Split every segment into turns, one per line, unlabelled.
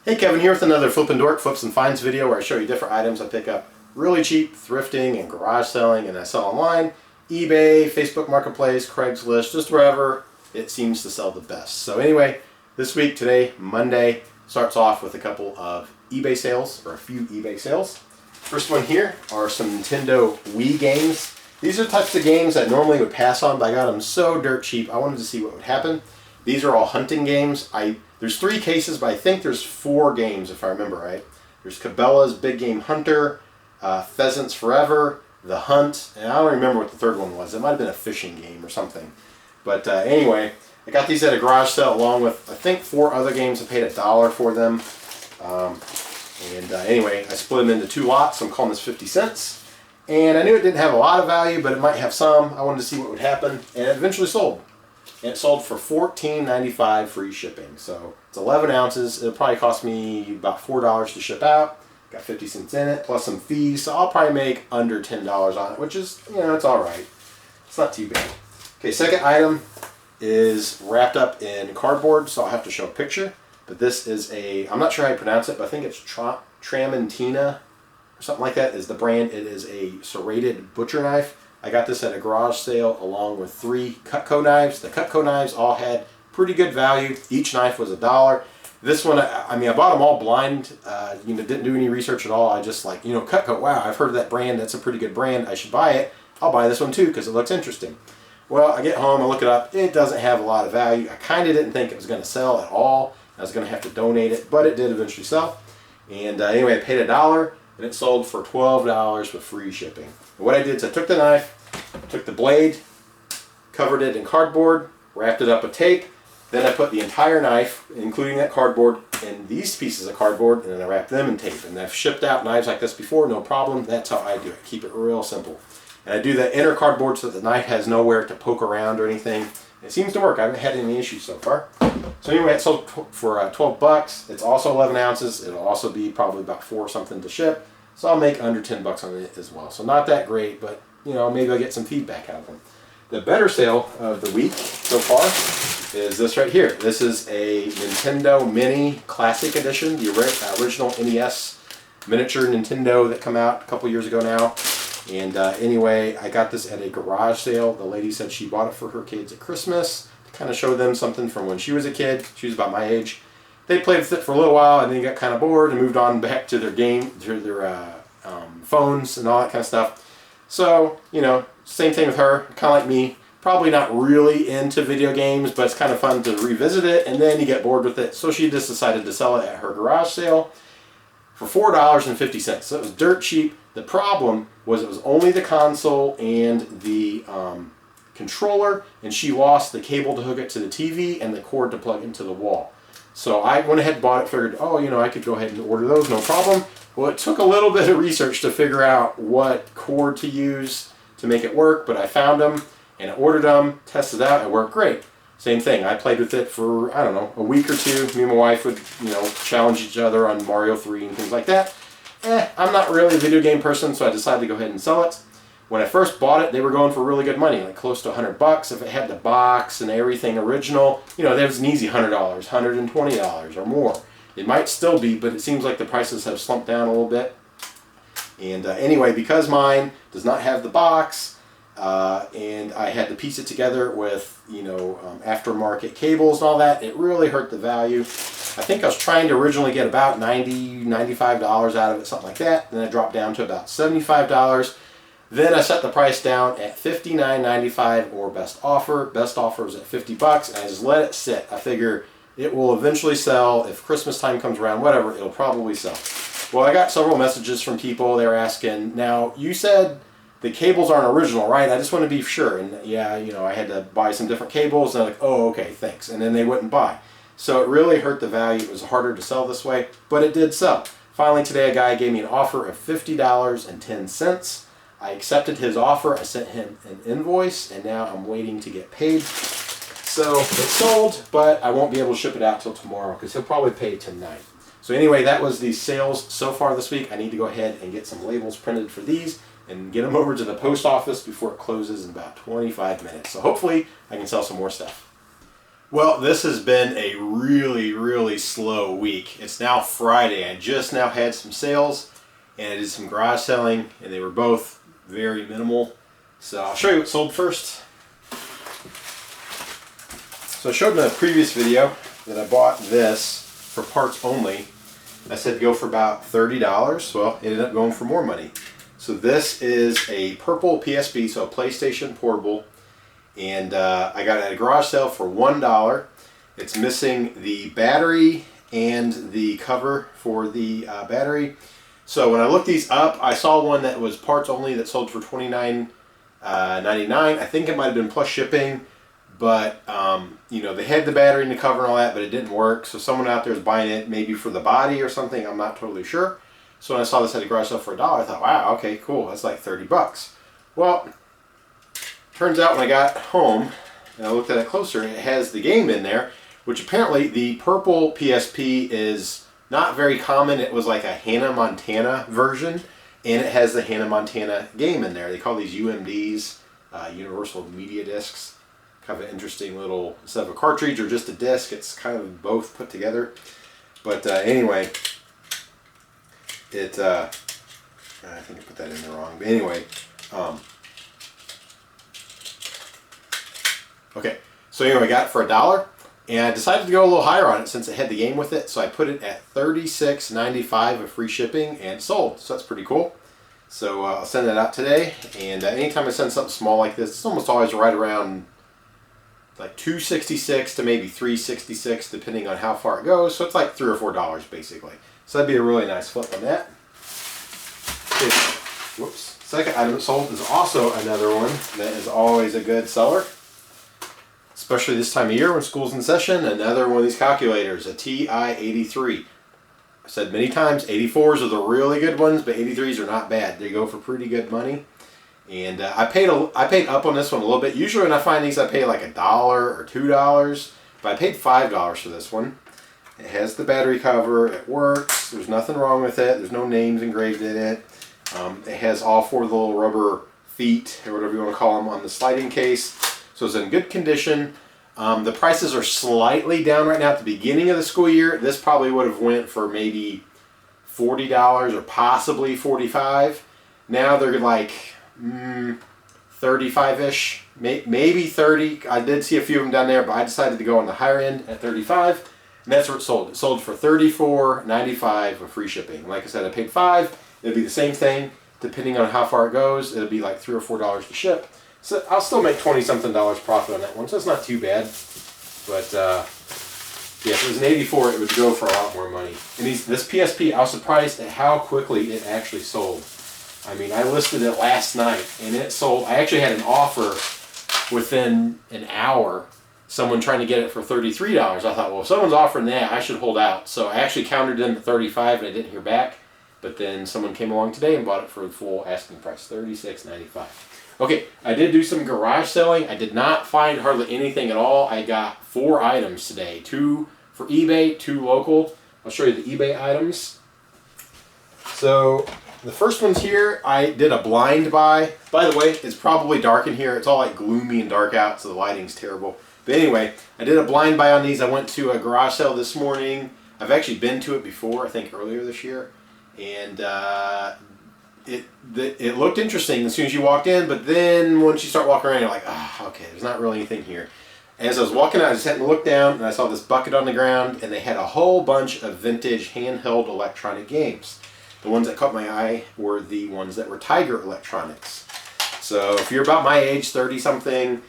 Hey, Kevin here with another Flippin' Dork Flips and Finds video where I show you different items I pick up really cheap, thrifting and garage selling, and I sell online. eBay, Facebook Marketplace, Craigslist, just wherever it seems to sell the best. So anyway, this week, today, Monday, starts off with a couple of eBay sales, or a few eBay sales. First one here are some Nintendo Wii games. These are types of games that normally would pass on, but I got them so dirt cheap, I wanted to see what would happen. These are all hunting games. There's 3 cases, but I think there's 4 games if I remember right. There's Cabela's Big Game Hunter, Pheasants Forever, The Hunt, and I don't remember what the third one was. It might have been a fishing game or something. But anyway, I got these at a garage sale along with, I think, 4 other games. I paid $1 for them. Anyway, I split them into 2 lots, so I'm calling this 50 cents. And I knew it didn't have a lot of value, but it might have some. I wanted to see what would happen, and it eventually sold. And it sold for $14.95 free shipping. So it's 11 ounces. It'll probably cost me about $4 to ship out. Got 50 cents in it, plus some fees. So I'll probably make under $10 on it, which is, it's all right. It's not too bad. Okay, second item is wrapped up in cardboard, so I'll have to show a picture. But this is I'm not sure how you pronounce it, but I think it's Tramontina or something like that is the brand. It is a serrated butcher knife. I got this at a garage sale along with 3 Cutco knives. The Cutco knives all had pretty good value. Each knife was $1. This one, I bought them all blind. Didn't do any research at all. I just Cutco, wow, I've heard of that brand. That's a pretty good brand. I should buy it. I'll buy this one too because it looks interesting. Well, I get home, I look it up. It doesn't have a lot of value. I kind of didn't think it was going to sell at all. I was going to have to donate it, but it did eventually sell. And anyway, I paid $1, and it sold for $12 with free shipping. And what I did is I took the knife, took the blade, covered it in cardboard, wrapped it up with tape. Then I put the entire knife, including that cardboard, in these pieces of cardboard, and then I wrapped them in tape. And I've shipped out knives like this before, no problem. That's how I do it. Keep it real simple. And I do the inner cardboard so that the knife has nowhere to poke around or anything. It seems to work. I haven't had any issues so far. So anyway, it sold for 12 bucks. It's also 11 ounces. It'll also be probably about 4 something to ship. So I'll make under 10 bucks on it as well. So not that great, but maybe I'll get some feedback out of them. The better sale of the week so far is this right here. This is a Nintendo Mini Classic Edition, the original NES miniature Nintendo that came out a couple years ago now. And anyway, I got this at a garage sale. The lady said she bought it for her kids at Christmas to kind of show them something from when she was a kid. She was about my age. They played with it for a little while and then got kind of bored and moved on back to their phones and all that kind of stuff. So, same thing with her, kind of like me. Probably not really into video games, but it's kind of fun to revisit it, and then you get bored with it. So she just decided to sell it at her garage sale for $4.50. So it was dirt cheap. The problem was it was only the console and the controller, and she lost the cable to hook it to the TV and the cord to plug into the wall. So I went ahead and bought it, figured, I could go ahead and order those, no problem. Well, it took a little bit of research to figure out what cord to use to make it work, but I found them and I ordered them, tested it out, it worked great. Same thing, I played with it for, a week or 2. Me and my wife would, challenge each other on Mario 3 and things like that. I'm not really a video game person, so I decided to go ahead and sell it. When I first bought it, they were going for really good money, like close to $100. If it had the box and everything original, that was an easy $100, $120 or more. It might still be, but it seems like the prices have slumped down a little bit. And anyway, because mine does not have the box, and I had to piece it together with, aftermarket cables and all that, it really hurt the value. I think I was trying to originally get about $90, $95 out of it, something like that. Then I dropped down to about $75. Then I set the price down at $59.95 or best offer. Best offer was at 50 bucks, and I just let it sit. I figure it will eventually sell. If Christmas time comes around, whatever, it'll probably sell. Well, I got several messages from people. They were asking, now, you said the cables aren't original, right? I just want to be sure. And yeah, I had to buy some different cables. And they're like, oh, okay, thanks. And then they wouldn't buy. So it really hurt the value. It was harder to sell this way, but it did sell. Finally, today, a guy gave me an offer of $50.10. I accepted his offer. I sent him an invoice, and now I'm waiting to get paid. So it sold, but I won't be able to ship it out till tomorrow because he'll probably pay tonight. So anyway, that was the sales so far this week. I need to go ahead and get some labels printed for these and get them over to the post office before it closes in about 25 minutes. So hopefully I can sell some more stuff. Well, this has been a really slow week. It's now Friday. I just now had some sales and I did some garage selling, and they were both very minimal. So I'll show you what sold first. So I showed in the previous video that I bought this for parts only. I said go for about $30. Well, it ended up going for more money. So this is a purple PSP, so a PlayStation Portable. And I got it at a garage sale for $1. It's missing the battery and the cover for the battery. So when I looked these up, I saw one that was parts only that sold for $29.99. I think it might have been plus shipping, but you know, they had the battery and the cover and all that, but it didn't work. So someone out there is buying it maybe for the body or something. I'm not totally sure. So when I saw this at a garage sale for $1, I thought, wow, okay, cool. That's like 30 bucks. Well, turns out when I got home and I looked at it closer, it has the game in there, which apparently the purple PSP is not very common. It was like a Hannah Montana version, and it has the Hannah Montana game in there. They call these UMDs, Universal Media Discs. Kind of an interesting little, instead of a cartridge or just a disc, it's kind of both put together. But anyway, it, I think I put that in there wrong. But anyway, okay, so anyway, I got it for $1, and I decided to go a little higher on it since it had the game with it. So I put it at $36.95 with free shipping, and it sold. So that's pretty cool. So I'll send that out today. And anytime I send something small like this, it's almost always right around like $2.66 to maybe $3.66, depending on how far it goes. So it's like $3 or $4 basically. So that'd be a really nice flip on that. Okay. Whoops. Second item that sold is also another one that is always a good seller, especially this time of year when school's in session. Another one of these calculators, a TI-83. I said many times, 84s are the really good ones, but 83s are not bad. They go for pretty good money. And I paid up on this one a little bit. Usually when I find these, I pay like $1 or $2, but I paid $5 for this one. It has the battery cover. It works. There's nothing wrong with it. There's no names engraved in it. It has all 4 little rubber feet, or whatever you want to call them, on the sliding case. So it's in good condition. The prices are slightly down right now at the beginning of the school year. This probably would have went for maybe $40 or possibly $45. Now they're like 35-ish, maybe 30. I did see a few of them down there, but I decided to go on the higher end at 35, and that's where it sold. It sold for $34.95 with free shipping. Like I said, I paid $5. It'll be the same thing depending on how far it goes. It'll be like $3 or $4 to ship. So I'll still make 20-something dollars profit on that one, so it's not too bad. But yeah, if it was an 84, it would go for a lot more money. And this PSP, I was surprised at how quickly it actually sold. I mean, I listed it last night, and it sold. I actually had an offer within an hour, someone trying to get it for $33. I thought, well, if someone's offering that, I should hold out. So I actually countered them at $35, and I didn't hear back. But then someone came along today and bought it for the full asking price, $36.95. Okay, I did do some garage selling. I did not find hardly anything at all. I got 4 items today, 2 for eBay, 2 local. I'll show you the eBay items. So the first one's here. I did a blind buy. By the way, it's probably dark in here. It's all like gloomy and dark out, so the lighting's terrible. But anyway, I did a blind buy on these. I went to a garage sale this morning. I've actually been to it before, I think earlier this year. And it looked interesting as soon as you walked in, but then once you start walking around, you're like, okay, there's not really anything here. As I was walking out, I just had to look down, and I saw this bucket on the ground, and they had a whole bunch of vintage handheld electronic games. The ones that caught my eye were the ones that were Tiger Electronics. So if you're about my age, 30-something,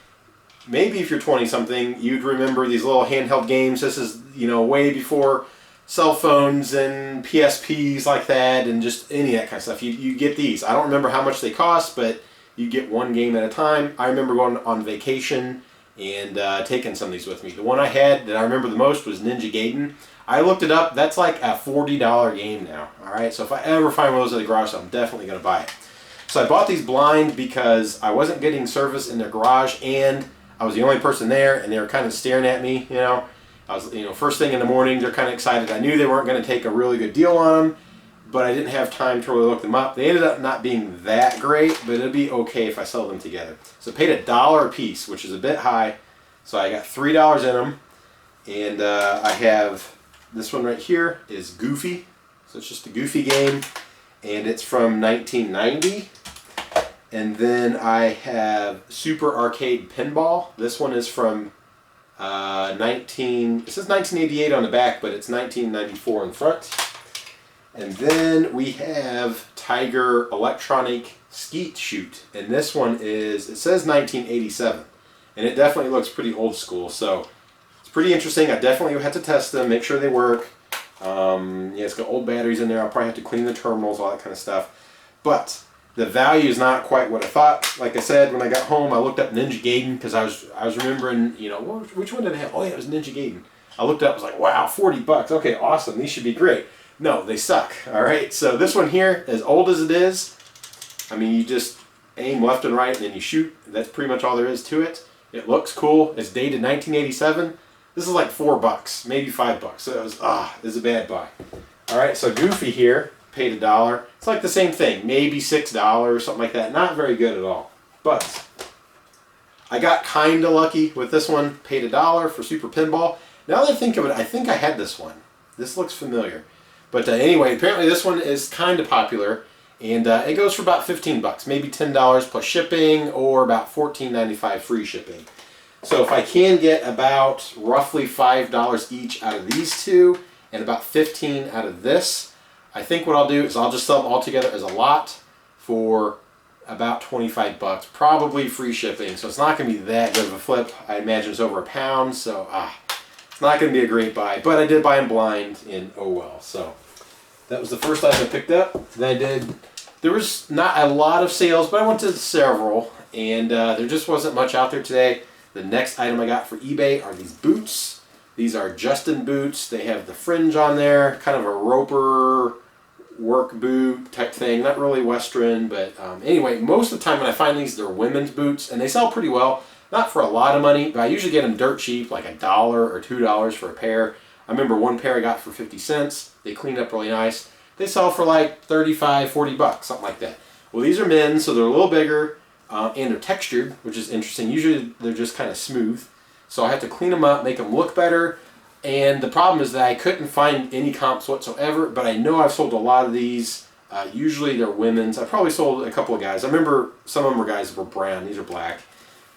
maybe if you're 20-something, you'd remember these little handheld games. This is, way before cell phones and PSPs like that, and just any of that kind of stuff. You get these. I don't remember how much they cost, but you get one game at a time. I remember going on vacation and taking some of these with me. The one I had that I remember the most was Ninja Gaiden. I looked it up. That's like a $40 game now. All right, so if I ever find one of those at the garage, I'm definitely going to buy it. So I bought these blind because I wasn't getting service in their garage, and I was the only person there, and they were kind of staring at me, I was, first thing in the morning, they're kind of excited. I knew they weren't going to take a really good deal on them, but I didn't have time to really look them up. They ended up not being that great, but it'd be okay if I sell them together. So I paid $1 a piece, which is a bit high. So I got $3 in them. And I have this one right here is Goofy. So it's just a Goofy game, and it's from 1990. And then I have Super Arcade Pinball. This one is from it says 1988 on the back, but it's 1994 in front. And then we have Tiger Electronic Skeet Shoot, and this one is, it says 1987, and it definitely looks pretty old school, so it's pretty interesting. I definitely have to test them, make sure they work. Yeah, it's got old batteries in there. I'll probably have to clean the terminals, all that kind of stuff. But the value is not quite what I thought. Like I said, when I got home, I looked up Ninja Gaiden because I was remembering, you know, which one did I have? Oh yeah, it was Ninja Gaiden. I looked up, I was like, wow, 40 bucks. Okay, awesome. These should be great. No, they suck. All right, so this one here, as old as it is, I mean, you just aim left and right and then you shoot. That's pretty much all there is to it. It looks cool. It's dated 1987. This is like $4, maybe $5. So it was a bad buy. All right, so Goofy here, paid $1. It's like the same thing, maybe $6, something like that. Not very good at all. But I got kind of lucky with this one. Paid $1 for Super Pinball. Now that I think of it, I think I had this one. This looks familiar. But anyway, apparently this one is kind of popular. And it goes for about $15, maybe $10 plus shipping, or about $14.95 free shipping. So if I can get about roughly $5 each out of these two, and about $15 out of this, I think what I'll do is I'll just sell them all together as a lot for about $25, probably free shipping. So it's not going to be that good of a flip. I imagine it's over £1, so it's not going to be a great buy. But I did buy them blind, and oh well. So that was the first item I picked up. Then there was not a lot of sales, but I went to several, and there just wasn't much out there today. The next item I got for eBay are these boots. These are Justin boots. They have the fringe on there, kind of a roper work boot type thing. Not really Western, but anyway, most of the time when I find these, they're women's boots, and they sell pretty well. Not for a lot of money, but I usually get them dirt cheap, like $1 or $2 for a pair. I remember one pair I got for 50 cents. They cleaned up really nice. They sell for like 35, 40 bucks, something like that. Well, these are men's, so they're a little bigger, and they're textured, which is interesting. Usually they're just kind of smooth. So I have to clean them up, make them look better. And the problem is that I couldn't find any comps whatsoever, but I know I've sold a lot of these. Usually they're women's. I probably sold a couple of guys. I remember some of them were guys that were brown. These are black.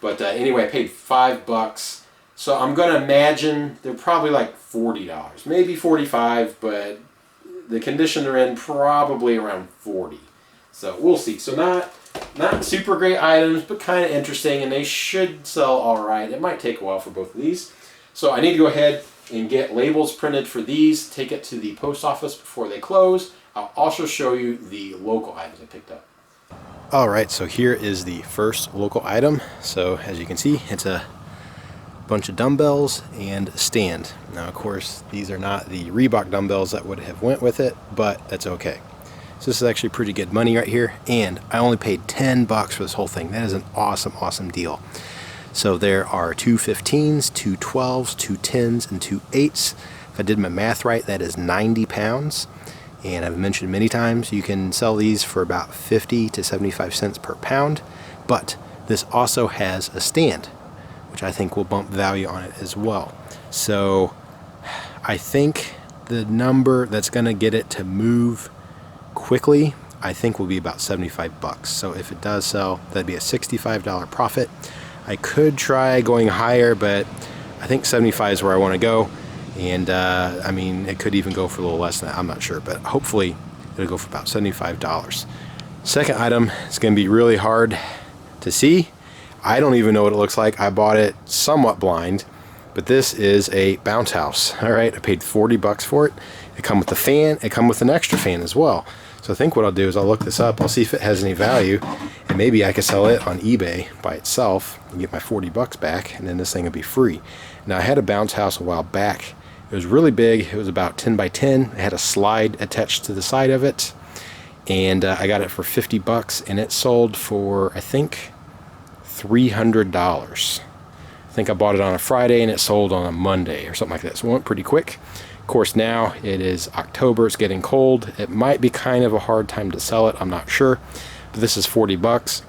But anyway, I paid $5. So I'm going to imagine they're probably like $40. Maybe $45, but the condition they're in, probably around $40. So we'll see. So not super great items, but kind of interesting, and they should sell all right. It might take a while for both of these. So I need to go ahead and get labels printed for these, take it to the post office before they close. I'll also show you the local items I picked up. All right, so here is the first local item. So as you can see, it's a bunch of dumbbells and a stand. Now, of course, these are not the Reebok dumbbells that would have went with it, but that's okay. So this is actually pretty good money right here, and I only paid $10 for this whole thing. That is an awesome, awesome deal. So there are 2 15s, 2 12s, 2 10s, and 2 8s. If I did my math right, that is 90 pounds. And I've mentioned many times, you can sell these for about 50 to 75 cents per pound. But this also has a stand, which I think will bump value on it as well. So I think the number that's going to get it to move quickly, I think will be about $75. So if it does sell, that'd be a $65 profit. I could try going higher, but I think 75 is where I want to go. And I mean, it could even go for a little less than that. I'm not sure, but hopefully it'll go for about $75. Second item is going to be really hard to see. I don't even know what it looks like. I bought it somewhat blind, but this is a bounce house. All right, I paid $40 for it. It comes with a fan. It comes with an extra fan as well. So I think what I'll do is I'll look this up. I'll see if it has any value, and maybe I could sell it on eBay by itself and get my $40 back, and then this thing will be free. Now, I had a bounce house a while back. It was really big. It was about 10 by 10. It had a slide attached to the side of it, and I got it for $50, and it sold for, I think, $300. I think I bought it on a Friday, and it sold on a Monday or something like that. So it went pretty quick. Of course, now it is October. It's getting cold. It might be kind of a hard time to sell it. I'm not sure. But this is $40.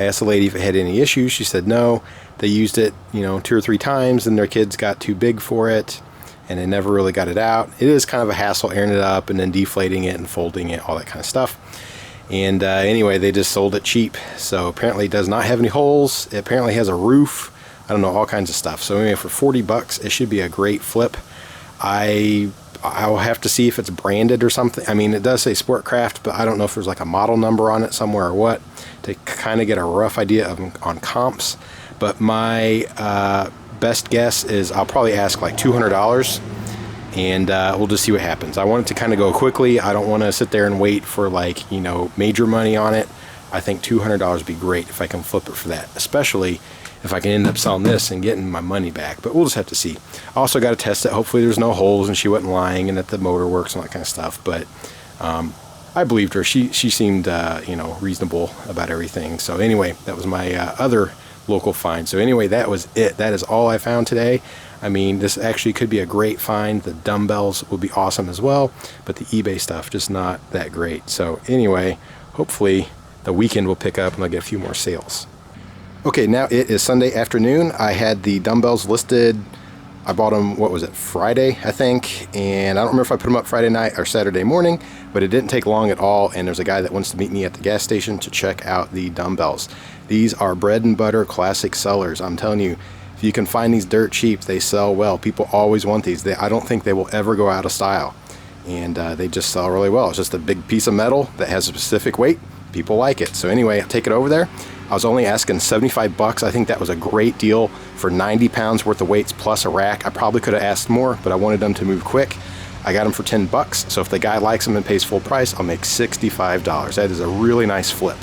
I asked the lady if it had any issues. She said no. They used it, you know, 2 or 3 times, and their kids got too big for it, and they never really got it out. It is kind of a hassle airing it up and then deflating it and folding it, all that kind of stuff. And anyway, they just sold it cheap. So apparently it does not have any holes. It apparently has a roof. I don't know, all kinds of stuff. So anyway, for 40 bucks, it should be a great flip. I'll have to see if it's branded or something. I mean, it does say Sportcraft, but I don't know if there's like a model number on it somewhere or what, to kind of get a rough idea on comps. But my best guess is I'll probably ask like $200, and we'll just see what happens. I want it to kind of go quickly. I don't want to sit there and wait for, like, you know, major money on it. I think $200 would be great if I can flip it for that, especially if I can end up selling this and getting my money back. But we'll just have to see. I also got to test it. Hopefully there's no holes and she wasn't lying and that the motor works and that kind of stuff. But I believed her. She seemed, you know, reasonable about everything. So anyway, that was my other local find. So anyway, that was it. That is all I found today. I mean, this actually could be a great find. The dumbbells will be awesome as well, but the eBay stuff just not that great. So anyway, hopefully the weekend will pick up and I'll get a few more sales. Okay, now it is Sunday afternoon. I had the dumbbells listed. I bought them, what was it, Friday, I think. And I don't remember if I put them up Friday night or Saturday morning, but it didn't take long at all. And there's a guy that wants to meet me at the gas station to check out the dumbbells. These are bread and butter classic sellers. I'm telling you, if you can find these dirt cheap, they sell well. People always want these. I don't think they will ever go out of style. And they just sell really well. It's just a big piece of metal that has a specific weight. People like it. So anyway, I'll take it over there. I was only asking 75 bucks. I think that was a great deal for 90 pounds worth of weights plus a rack. I probably could have asked more, but I wanted them to move quick. I got them for 10 bucks. So if the guy likes them and pays full price, I'll make $65. That is a really nice flip.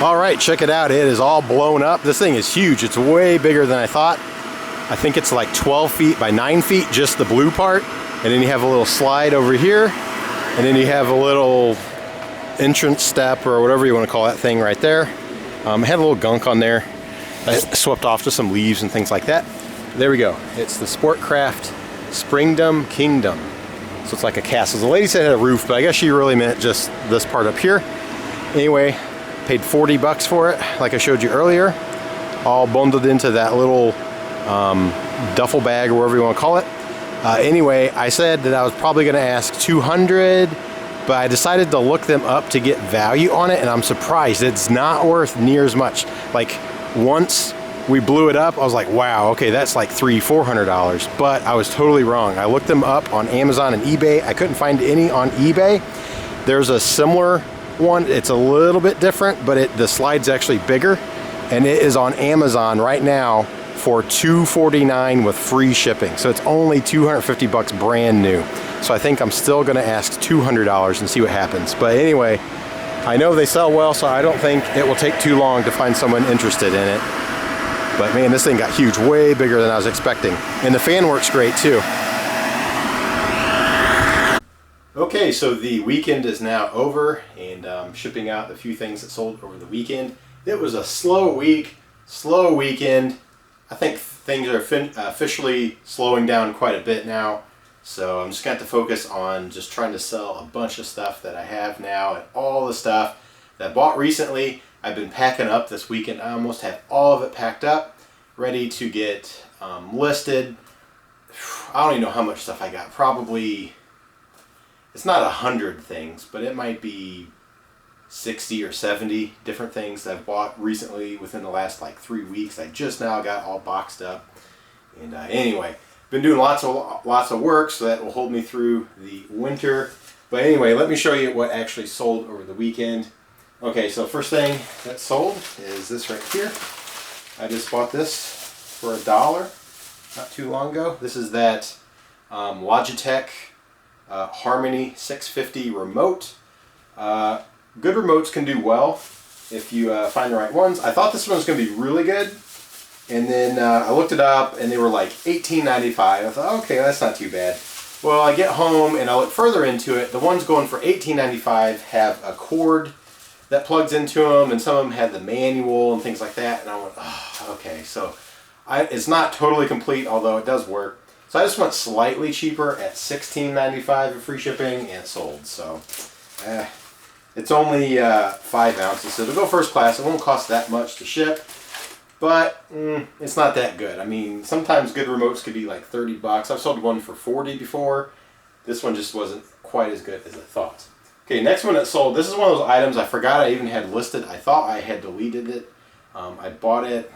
All right, check it out. It is all blown up. This thing is huge. It's way bigger than I thought. I think it's like 12 feet by 9 feet, just the blue part. And then you have a little slide over here. And then you have a little entrance step or whatever you want to call that thing right there. It had a little gunk on there. I swept off to some leaves and things like that. There we go. It's the Sportcraft Springdom Kingdom. So it's like a castle. The lady said it had a roof, but I guess she really meant just this part up here. Anyway, paid 40 bucks for it, like I showed you earlier, all bundled into that little duffel bag or whatever you want to call it. Anyway, I said that I was probably going to ask 200, but I decided to look them up to get value on it, and I'm surprised it's not worth near as much. Like, once we blew it up, I was like, wow, okay, that's like $300-400, but I was totally wrong. I looked them up on Amazon and eBay. I couldn't find any on eBay. There's a similar one. It's a little bit different, but the slide's actually bigger, and it is on Amazon right now for $249 with free shipping. So it's only 250 bucks brand new. So I think I'm still going to ask $200 and see what happens. But anyway, I know they sell well, so I don't think it will take too long to find someone interested in it. But man, this thing got huge, way bigger than I was expecting. And the fan works great too. Okay, so the weekend is now over, and I'm shipping out a few things that sold over the weekend. It was a slow weekend. I think things are officially slowing down quite a bit now. So I'm just going to have to focus on just trying to sell a bunch of stuff that I have now, and all the stuff that I bought recently. I've been packing up this weekend. I almost have all of it packed up, ready to get listed. I don't even know how much stuff I got. Probably, it's not 100 things, but it might be 60 or 70 different things that I've bought recently within the last like 3 weeks. I just now got all boxed up. And anyway, been doing lots of work, so that will hold me through the winter. But anyway, let me show you what actually sold over the weekend. Okay, so first thing that sold is this right here. I just bought this for $1 not too long ago. This is that Logitech Harmony 650 remote. Good remotes can do well if you find the right ones. I thought this one was going to be really good, and then I looked it up and they were like $18.95. I thought, okay, that's not too bad.
Well, I get home and I look further into it. The ones going for $18.95 have a cord that plugs into them, and some of them have the manual and things like that. And I went, oh, okay. So it's not totally complete, although it does work. So I just went slightly cheaper at $16.95 of free shipping, and it sold. So it's only 5 ounces, so to go first class, it won't cost that much to ship. But it's not that good. I mean, sometimes good remotes could be like 30 bucks. I've sold one for 40 before. This one just wasn't quite as good as I thought. Okay, next one that sold. This is one of those items I forgot I even had listed. I thought I had deleted it. I bought it,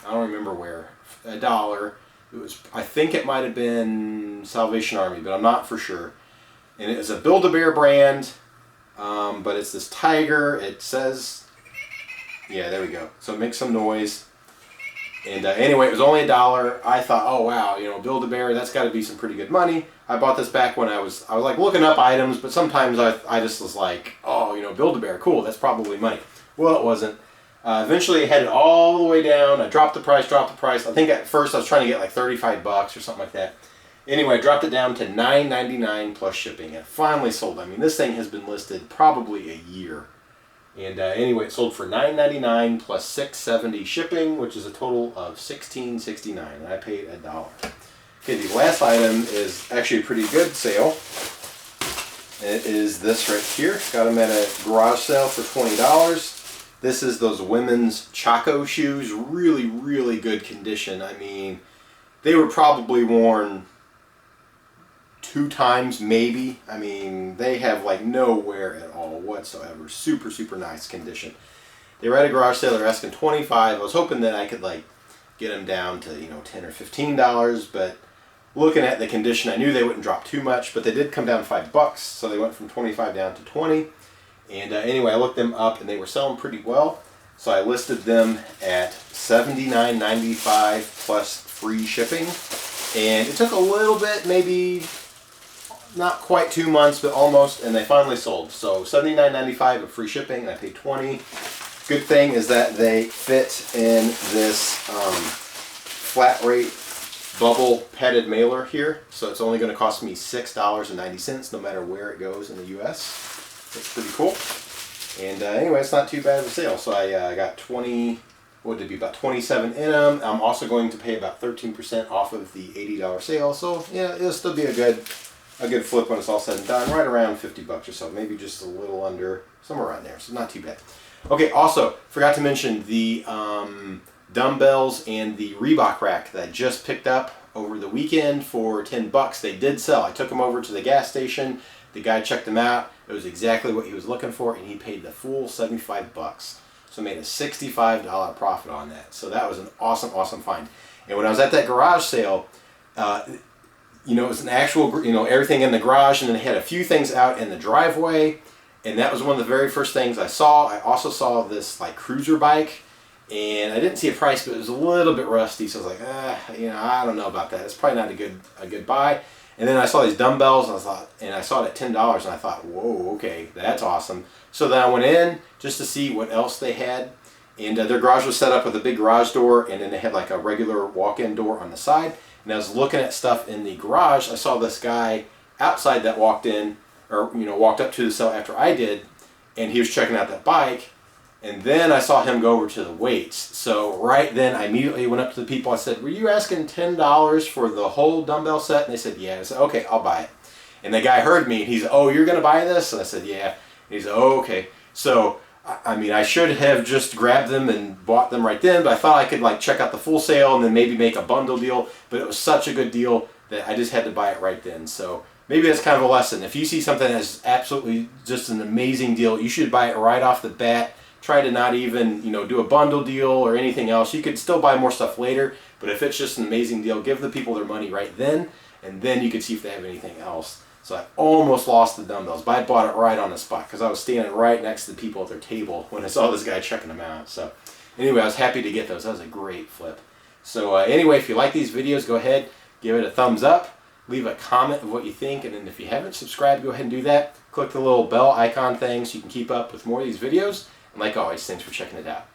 I don't remember where, $1. It was, I think it might have been Salvation Army, but I'm not for sure. And it is a Build-A-Bear brand, but it's this tiger. It says, yeah, there we go. So it makes some noise. And anyway, it was only $1. I thought, oh wow, you know, Build-A-Bear, that's got to be some pretty good money. I bought this back when I was like looking up items, but sometimes I just was like, oh, you know, Build-A-Bear, cool, that's probably money. Well, it wasn't. Eventually, I had it all the way down. I dropped the price. I think at first I was trying to get like 35 bucks or something like that. Anyway, I dropped it down to $9.99 plus shipping. It finally sold. I mean, this thing has been listed probably a year. And anyway, it sold for $9.99 plus $6.70 shipping, which is a total of $16.69. And I paid $1. Okay, the last item is actually a pretty good sale. It is this right here. Got them at a garage sale for $20. This is those women's Chaco shoes. Really, really good condition. I mean, they were probably worn 2 times maybe. I mean, they have like no wear at all whatsoever. Super, super nice condition. They were at a garage sale. They're asking $25. I was hoping that I could like get them down to, you know, $10 or $15, but looking at the condition, I knew they wouldn't drop too much, but they did come down $5, so they went from 25 down to 20. And anyway, I looked them up and they were selling pretty well, so I listed them at $79.95 plus free shipping. And it took a little bit, maybe not quite 2 months, but almost, and they finally sold. So $79.95 of free shipping, and I paid $20. Good thing is that they fit in this flat rate bubble padded mailer here, so it's only going to cost me $6.90 no matter where it goes in the U.S. That's pretty cool. And anyway, it's not too bad of a sale. So I got 20, what would it be, about 27 in them. I'm also going to pay about 13% off of the $80 sale. So yeah, it'll still be a good flip when it's all said and done. Right around 50 bucks or so, maybe just a little under, somewhere around there. So not too bad. Okay, also forgot to mention the dumbbells and the Reebok rack that I just picked up over the weekend for 10 bucks. They did sell. I took them over to the gas station. The guy checked them out. It was exactly what he was looking for, and he paid the full 75 bucks. So made a $65 profit on that. So that was an awesome, awesome find. And when I was at that garage sale, you know, it was an actual, you know, everything in the garage, and then they had a few things out in the driveway, and that was one of the very first things I saw. I also saw this like cruiser bike, and I didn't see a price, but it was a little bit rusty, so I was like, you know, I don't know about that. It's probably not a good buy. And then I saw these dumbbells, and I saw it at $10, and I thought, whoa, okay, that's awesome. So then I went in just to see what else they had, and their garage was set up with a big garage door, and then they had like a regular walk-in door on the side. And I was looking at stuff in the garage. I saw this guy outside that walked in, or you know, walked up to the cell after I did, and he was checking out that bike. And then I saw him go over to the weights. So right then I immediately went up to the people. I said, were you asking $10 for the whole dumbbell set? And they said, yeah. I said, okay, I'll buy it. And the guy heard me, and he's, oh, you're going to buy this? And I said, yeah. And he's, oh, okay. So, I mean, I should have just grabbed them and bought them right then, but I thought I could like check out the full sale and then maybe make a bundle deal. But it was such a good deal that I just had to buy it right then. So maybe that's kind of a lesson. If you see something that's absolutely just an amazing deal, you should buy it right off the bat. Try to not even, you know, do a bundle deal or anything else. You could still buy more stuff later, but if it's just an amazing deal, give the people their money right then, and then you can see if they have anything else. So I almost lost the dumbbells, but I bought it right on the spot because I was standing right next to the people at their table when I saw this guy checking them out. So anyway, I was happy to get those. That was a great flip. So anyway, if you like these videos, go ahead, give it a thumbs up, leave a comment of what you think, and then if you haven't subscribed, go ahead and do that. Click the little bell icon thing so you can keep up with more of these videos. And like always, thanks for checking it out.